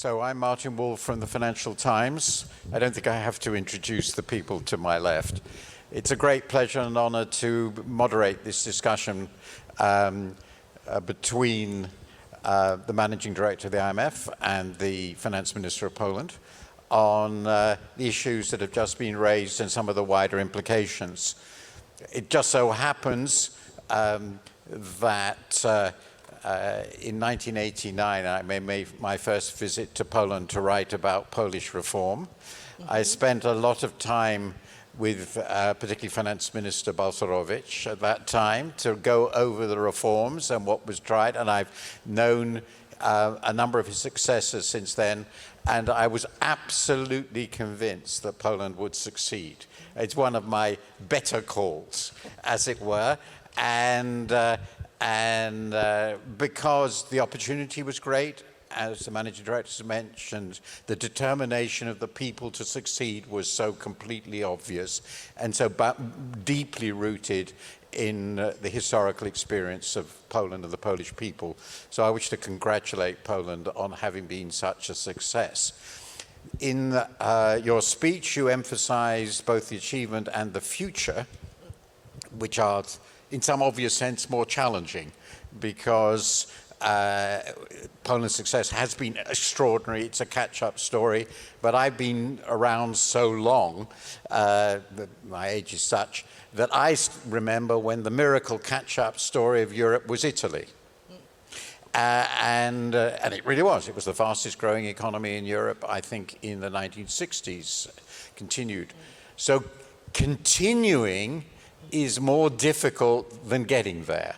So I'm Martin Wolf from the Financial Times. I don't think I have to introduce the people to my left. It's a great pleasure and honor to moderate this discussion between the Managing Director of the IMF and the Finance Minister of Poland on the issues that have just been raised and some of the wider implications. It just so happens that in 1989, I made my first visit to Poland to write about Polish reform. I spent a lot of time with particularly Finance Minister Balcerowicz at that time to go over the reforms and what was tried, and I've known a number of his successors since then, and I was absolutely convinced that Poland would succeed. It's one of my better calls, as it were, and because the opportunity was great, as the Managing Director mentioned, the determination of the people to succeed was so completely obvious and so deeply rooted in the historical experience of Poland and the Polish people. So I wish to congratulate Poland on having been such a success. In your speech, you emphasized both the achievement and the future, which are, in some obvious sense, more challenging, because Poland's success has been extraordinary. It's a catch-up story, but I've been around so long, my age is such, that I remember when the miracle catch-up story of Europe was Italy. And it really was. It was the fastest growing economy in Europe, I think, in the 1960s, continued. So continuing is more difficult than getting there.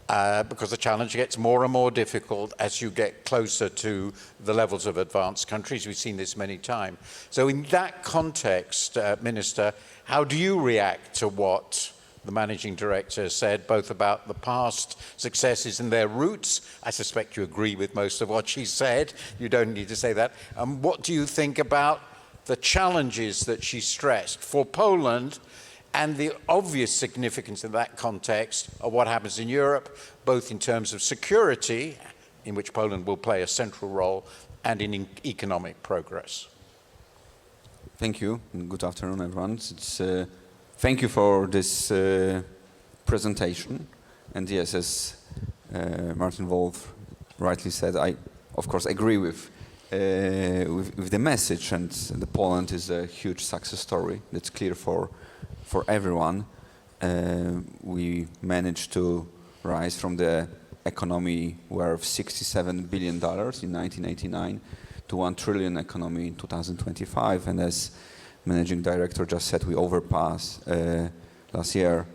Because the challenge gets more and more difficult as you get closer to the levels of advanced countries. We've seen this many times. So in that context, Minister, how do you react to what the Managing Director said, both about the past successes and their roots? I suspect you agree with most of what she said. You don't need to say that. What do you think about the challenges that she stressed for Poland and the obvious significance in that context of what happens in Europe, both in terms of security, in which Poland will play a central role, and in economic progress? Thank you, and good afternoon, everyone. Thank you for this presentation. And yes, as Martin Wolf rightly said, I, of course, agree with the message, and Poland is a huge success story. That's clear for everyone. We managed to rise from the economy worth $67 billion in 1989 to $1 trillion economy in 2025. And as Managing Director just said, we overpassed last year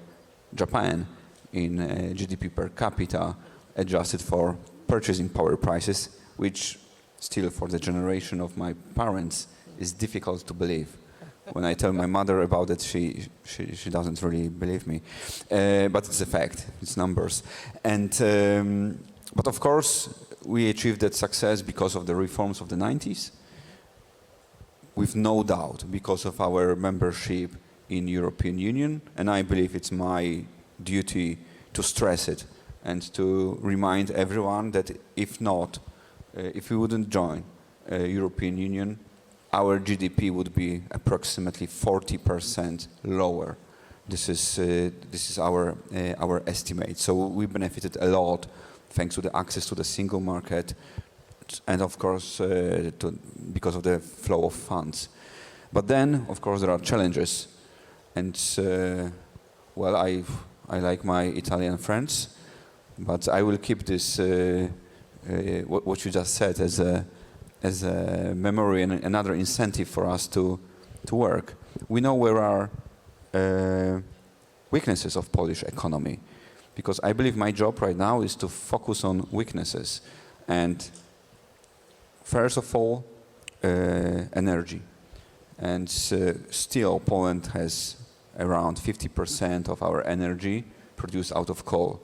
Japan in GDP per capita, adjusted for purchasing power prices, which still for the generation of my parents is difficult to believe. When I tell my mother about it, she doesn't really believe me. But it's a fact, it's numbers. And but of course, we achieved that success because of the reforms of the 90s, with no doubt, because of our membership in European Union. And I believe it's my duty to stress it and to remind everyone that if not, if we wouldn't join European Union, our GDP would be approximately 40% lower. This is our estimate. So we benefited a lot thanks to the access to the single market, and of course because of the flow of funds. But then, of course, there are challenges, and well, I like my Italian friends, but I will keep this what you just said as a memory and another incentive for us to work. We know where are weaknesses of Polish economy, because I believe my job right now is to focus on weaknesses. And first of all, energy. And still Poland has around 50% of our energy produced out of coal.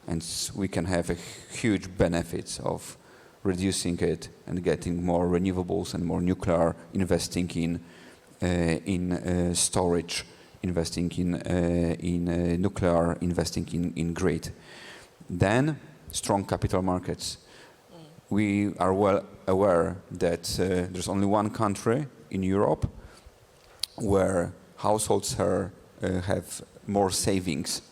And we can have a huge benefits of reducing it and getting more renewables and more nuclear, investing in storage, investing in nuclear, investing in grid. Then strong capital markets. We are well aware that there's only one country in Europe where households have more savings,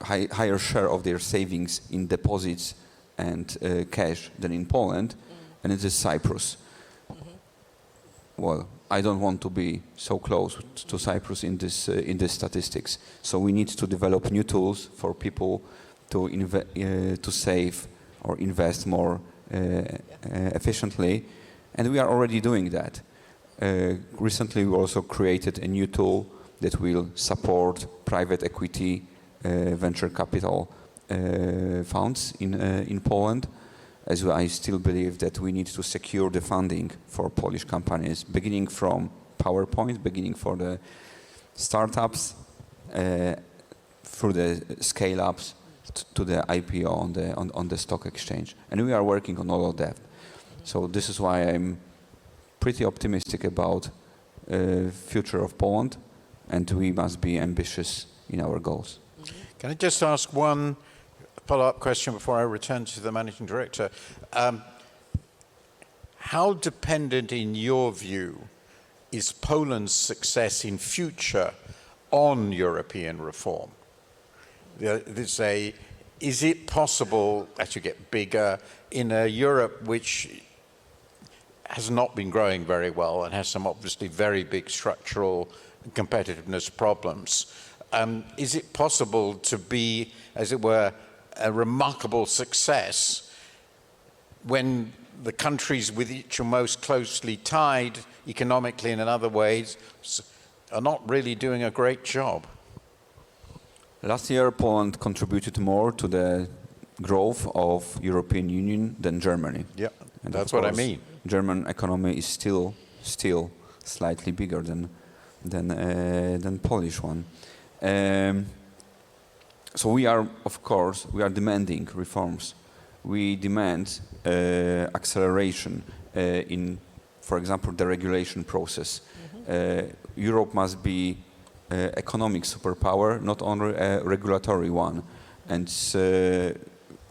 higher share of their savings in deposits and cash than in Poland, and it is Cyprus. Well, I don't want to be so close to Cyprus in this statistics. So we need to develop new tools for people to save or invest more efficiently, and we are already doing that. Recently, we also created a new tool that will support private equity, venture capital funds in Poland, as I still believe that we need to secure the funding for Polish companies, beginning from PowerPoint, beginning for the startups, through the scale-ups to the IPO on the stock exchange. And we are working on all of that. So this is why I'm pretty optimistic about future of Poland, and we must be ambitious in our goals. Can I just ask one follow-up question before I return to the managing director? How dependent, in your view, is Poland's success in future on European reform? Is it possible as you get bigger in a Europe which has not been growing very well and has some obviously very big structural competitiveness problems? Is it possible to be, as it were, a remarkable success when the countries with which you're most closely tied economically and in other ways are not really doing a great job? Last year, Poland contributed more to the growth of European Union than Germany. Yeah, and that's what I mean. German economy is still slightly bigger than Polish one. So we are, of course, demanding reforms. We demand acceleration in, for example, the regulation process. Europe must be economic superpower, not only a regulatory one. And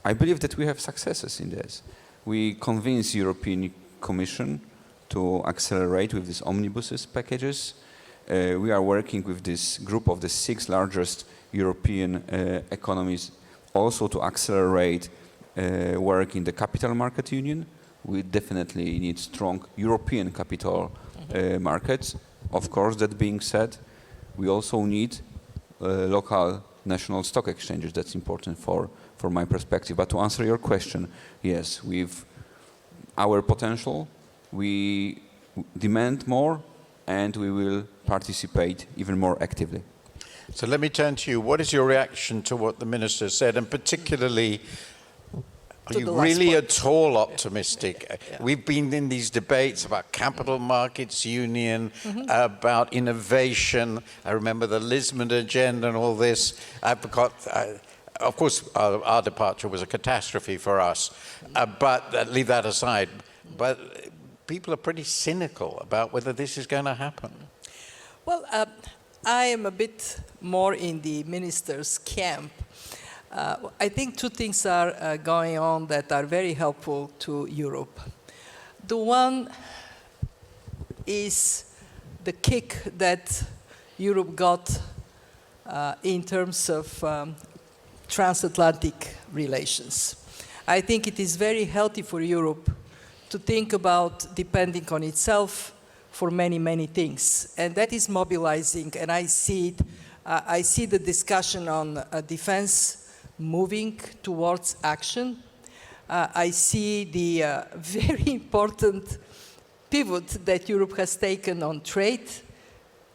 I believe that we have successes in this. We convince European Commission to accelerate with these omnibuses packages. We are working with this group of the 6 largest European economies also to accelerate work in the capital market union. We definitely need strong European capital markets. Of course, that being said, we also need local national stock exchanges. That's important for my perspective. But to answer your question, yes, with our potential, we demand more, and we will participate even more actively. So let me turn to you. What is your reaction to what the minister said, and particularly, are you really at all optimistic? Yeah. We've been in these debates about capital markets union, about innovation. I remember the Lisbon agenda and all this. Of course, our departure was a catastrophe for us, but leave that aside. But people are pretty cynical about whether this is going to happen. Well, I am a bit more in the minister's camp. I think 2 things are going on that are very helpful to Europe. The one is the kick that Europe got in terms of transatlantic relations. I think it is very healthy for Europe to think about depending on itself for many, many things. And that is mobilizing, and I see it. I see the discussion on defense moving towards action. I see the very important pivot that Europe has taken on trade,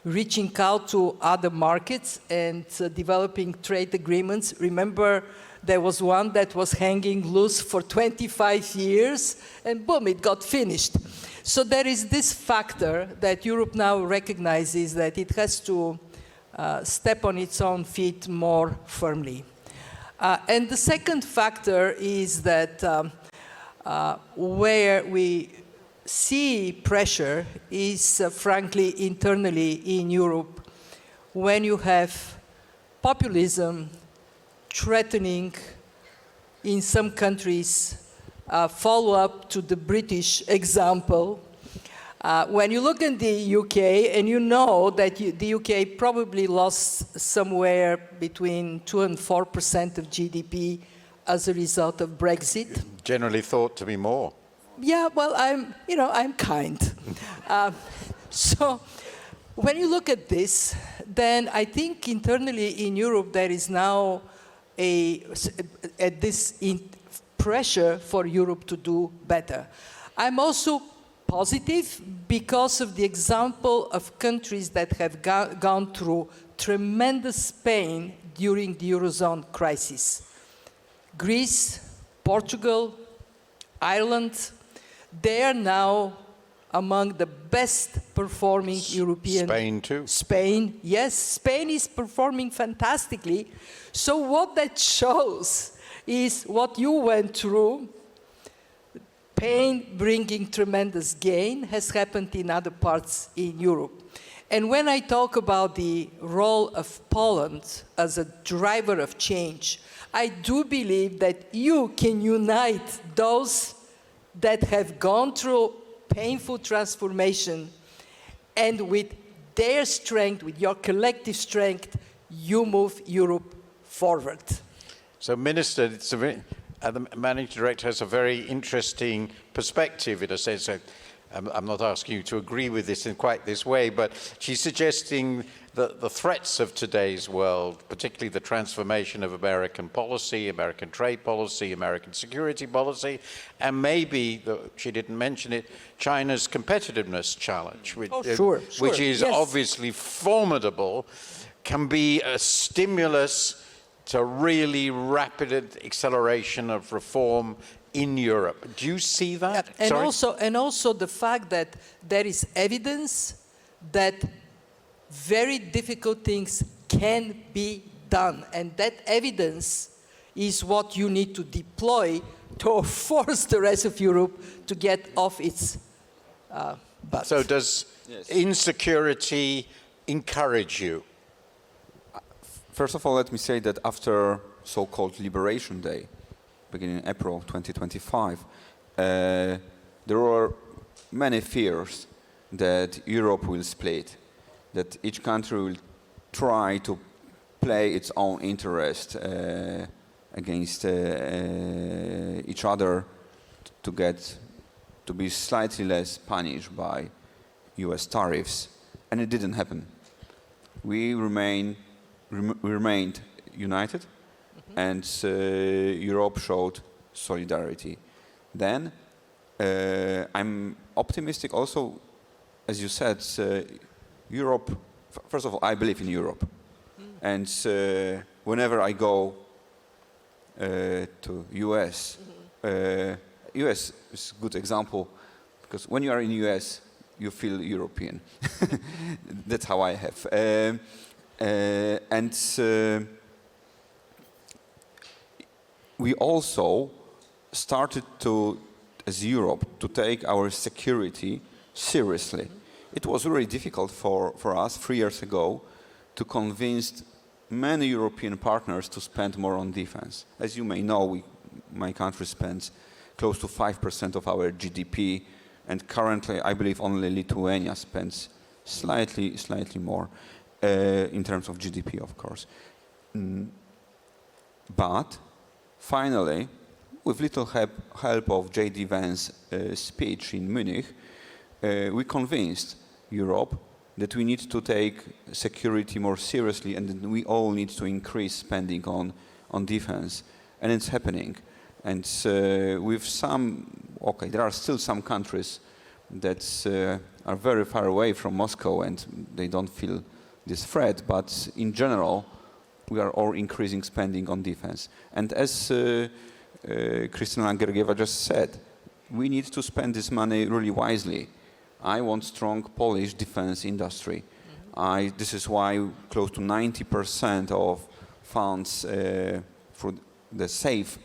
reaching out to other markets and developing trade agreements. Remember, there was one that was hanging loose for 25 years, and boom, it got finished. So there is this factor that Europe now recognizes that it has to step on its own feet more firmly. And the second factor is that where we see pressure is, frankly, internally in Europe, when you have populism threatening, in some countries, follow-up to the British example. When you look at the UK, and you know that the UK probably lost somewhere between 2 and 4% of GDP as a result of Brexit. Generally thought to be more. Yeah, well, I'm kind. So when you look at this, then I think internally in Europe there is now pressure for Europe to do better. I'm also positive because of the example of countries that have gone through tremendous pain during the Eurozone crisis. Greece, Portugal, Ireland, they are now among the best performing European. Spain too. Spain, yes, Spain is performing fantastically. So what that shows is what you went through, pain bringing tremendous gain, has happened in other parts in Europe. And when I talk about the role of Poland as a driver of change, I do believe that you can unite those that have gone through painful transformation, and with their strength, with your collective strength, you move Europe forward. So, Minister, the Managing Director has a very interesting perspective in a sense. I'm not asking you to agree with this in quite this way, but she's suggesting that the threats of today's world, particularly the transformation of American policy, American trade policy, American security policy, and maybe, she didn't mention it, China's competitiveness challenge, which is obviously formidable, can be a stimulus to really rapid acceleration of reform in Europe. Do you see that? Yeah, and also the fact that there is evidence that very difficult things can be done, and that evidence is what you need to deploy to force the rest of Europe to get off its butt. So does insecurity encourage you? First of all, let me say that after so-called Liberation Day, beginning in April 2025, there were many fears that Europe will split, that each country will try to play its own interest against each other to be slightly less punished by US tariffs, and it didn't happen. We remained united, and Europe showed solidarity. Then I'm optimistic also, as you said, Europe, first of all, I believe in Europe. And whenever I go to US, US is a good example, because when you are in US, you feel European. That's how I have. We also started to, as Europe, to take our security seriously. It was very difficult for us 3 years ago to convince many European partners to spend more on defense. As you may know, my country spends close to 5% of our GDP, and currently I believe only Lithuania spends slightly more in terms of GDP, of course. But finally, with little help of J.D. Vance's speech in Munich, we convinced Europe that we need to take security more seriously, and that we all need to increase spending on defense. And it's happening. And with there are still some countries that are very far away from Moscow and they don't feel this threat, but in general, we are all increasing spending on defense. And as Kristalina Georgieva just said, we need to spend this money really wisely. I want strong Polish defense industry. This is why close to 90% of funds for the SAFE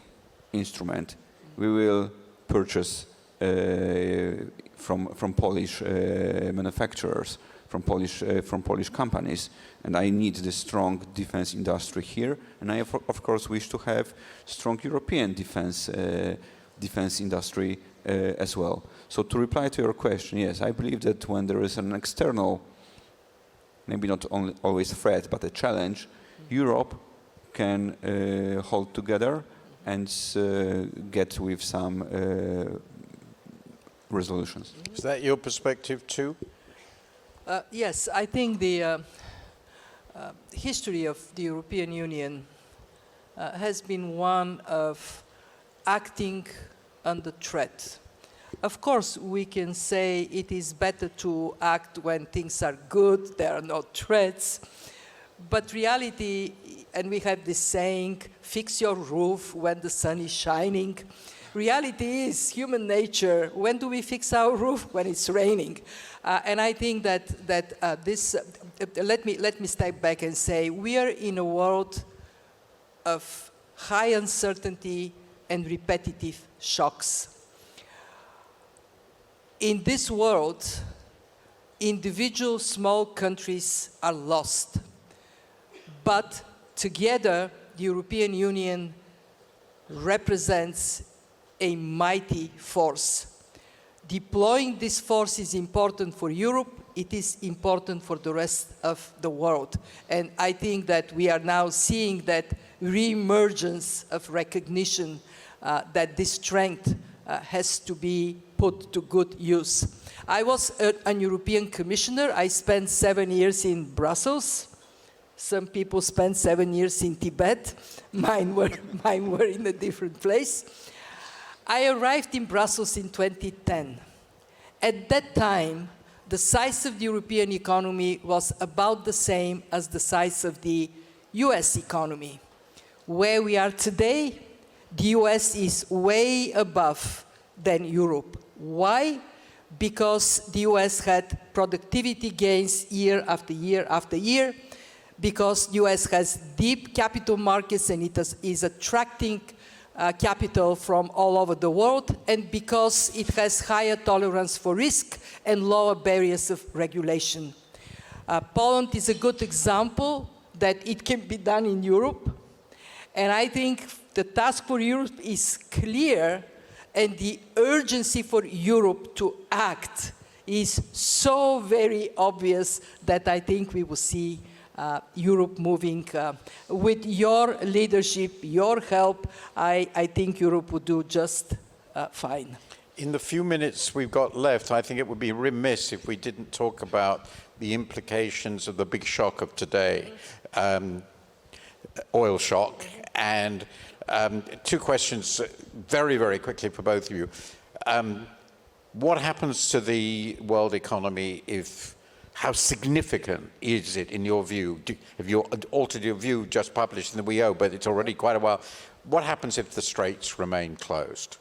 instrument we will purchase from Polish manufacturers, from Polish companies, and I need the strong defense industry here, and I of course wish to have strong European defense defense industry as well. So to reply to your question, yes, I believe that when there is an external, maybe not only always a threat, but a challenge, Europe can hold together and get with some resolutions. Is that your perspective too? Yes, I think the history of the European Union has been one of acting under threat. Of course, we can say it is better to act when things are good, there are no threats, but reality, and we have this saying, fix your roof when the sun is shining. Reality is human nature. When do we fix our roof? When it's raining. And I think that let me step back and say, we are in a world of high uncertainty and repetitive shocks. In this world, individual small countries are lost. But together, the European Union represents a mighty force. Deploying this force is important for Europe. It is important for the rest of the world. And I think that we are now seeing that re-emergence of recognition that this strength has to be put to good use. I was a European commissioner. I spent 7 years in Brussels. Some people spent 7 years in Tibet. Mine were in a different place. I arrived in Brussels in 2010. At that time, the size of the European economy was about the same as the size of the US economy. Where we are today, the US is way above than Europe. Why? Because the US had productivity gains year after year after year, because the US has deep capital markets and it is attracting capital from all over the world, and because it has higher tolerance for risk and lower barriers of regulation. Poland is a good example that it can be done in Europe, and I think the task for Europe is clear, and the urgency for Europe to act is so very obvious that I think we will see Europe moving. With your leadership, your help, I think Europe would do just fine. In the few minutes we've got left, I think it would be remiss if we didn't talk about the implications of the big shock of today, oil shock. And two questions very, very quickly for both of you. What happens to the world economy if, how significant is it in your view? Have you altered your view just published in the WEO, but it's already quite a while. What happens if the straits remain closed?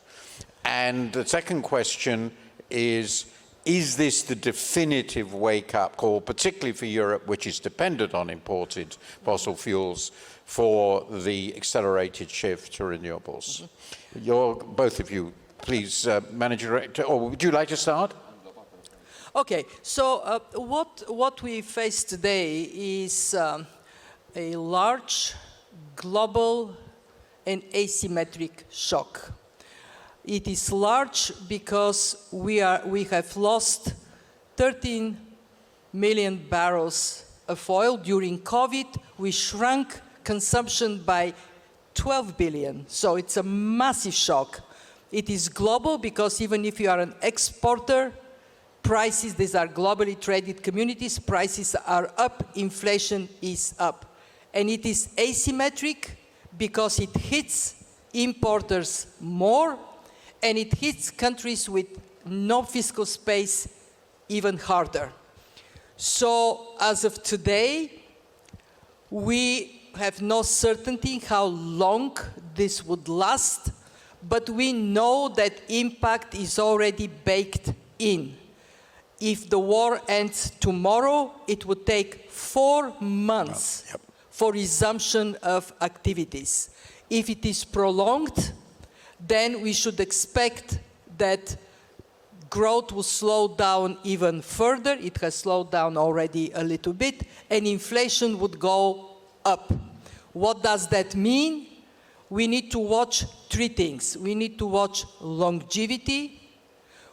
And the second question is this the definitive wake-up call, particularly for Europe, which is dependent on imported fossil fuels, for the accelerated shift to renewables? Both of you, please, Manager Director, or would you like to start? Okay, so what we face today is a large, global, and asymmetric shock. It is large because we have lost 13 million barrels of oil. During COVID, we shrunk consumption by 12 billion, so it's a massive shock. It is global because even if you are an exporter, prices, these are globally traded communities, prices are up, inflation is up. And it is asymmetric because it hits importers more, and it hits countries with no fiscal space even harder. So as of today, we have no certainty how long this would last, but we know that impact is already baked in. If the war ends tomorrow, it would take 4 months for resumption of activities. If it is prolonged, then we should expect that growth will slow down even further. It has slowed down already a little bit, and inflation would go up. What does that mean? we need to watch three things. We need to watch longevity,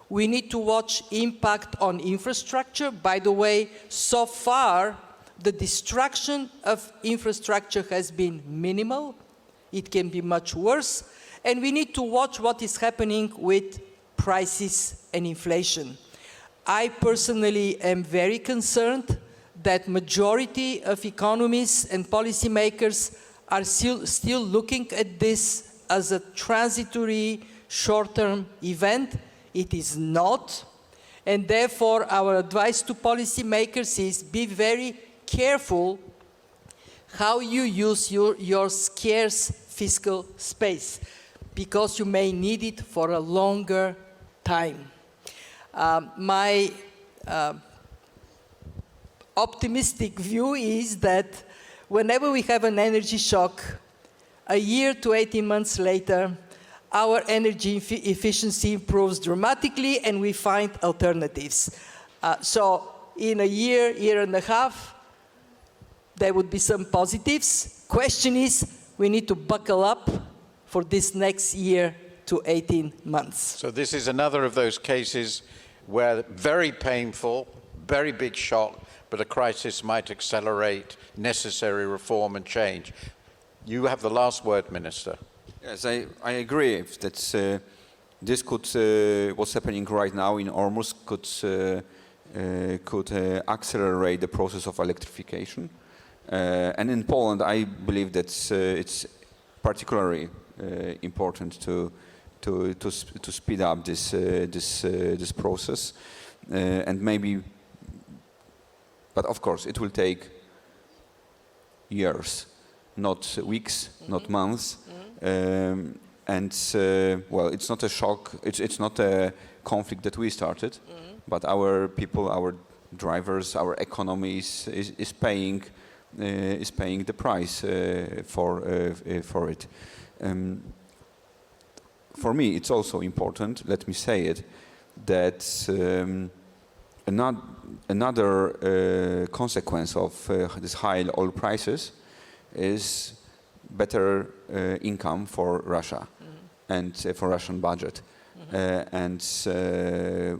we need to watch impact on infrastructure. By the way, so far, the destruction of infrastructure has been minimal. It can be much worse. And we need to watch what is happening with prices and inflation. I personally am very concerned that majority of economists and policymakers are still looking at this as a transitory short-term event. It is not. And therefore, our advice to policymakers is be very careful how you use your scarce fiscal space, because you may need it for a longer time. My optimistic view is that whenever we have an energy shock, a year to 18 months later, our energy efficiency improves dramatically and we find alternatives. So in a year and a half, there would be some positives. Question is, we need to buckle up for this next year to 18 months. So this is another of those cases where very painful, very big shock, but a crisis might accelerate necessary reform and change. You have the last word, Minister. Yes, I agree that this could, what's happening right now in Ormus could accelerate the process of electrification. And in Poland, I believe that it's particularly important to speed up this process, and maybe, but of course, it will take years, not weeks, not months. And well, it's not a shock. It's not a conflict that we started, but our people, our drivers, our economy is paying the price for it. For me, it's also important, let me say it, that another consequence of these high oil prices is better income for Russia and for Russian budget. And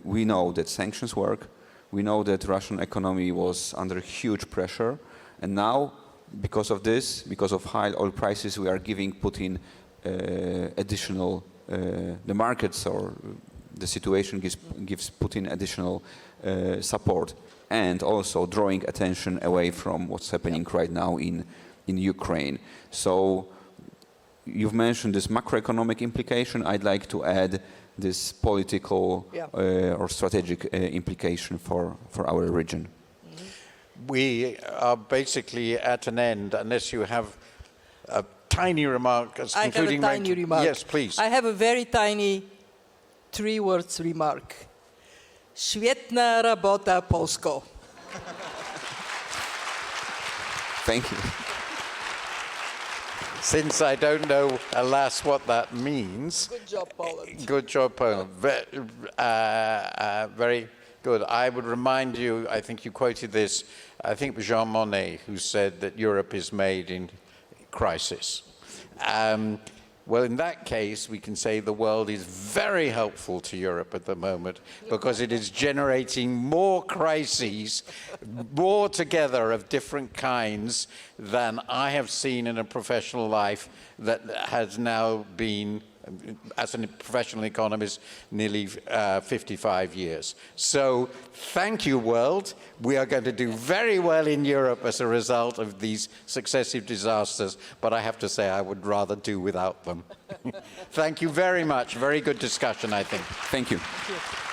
we know that sanctions work. We know that Russian economy was under huge pressure. And now, because of this, because of high oil prices, we are giving Putin additional, the markets or the situation gives Putin additional support, and also drawing attention away from what's happening right now in Ukraine. So you've mentioned this macroeconomic implication. I'd like to add this political or strategic implication for our region. We are basically at an end, unless you have a tiny remark as concluding. I have a tiny remark. Yes, please. I have a very tiny 3 words remark. Świetna robota, Polsko. Thank you. Since I don't know, alas, what that means. Good job, Poland. Good job, Poland. Very good. I would remind you, I think you quoted this, I think it was Jean Monnet who said that Europe is made in crisis. Well, in that case, we can say the world is very helpful to Europe at the moment because it is generating more crises, more together of different kinds than I have seen in a professional life that has now been, as a professional economist, nearly 55 years. So thank you, world. We are going to do very well in Europe as a result of these successive disasters, but I have to say I would rather do without them. Thank you very much. Very good discussion, I think. Thank you. Thank you.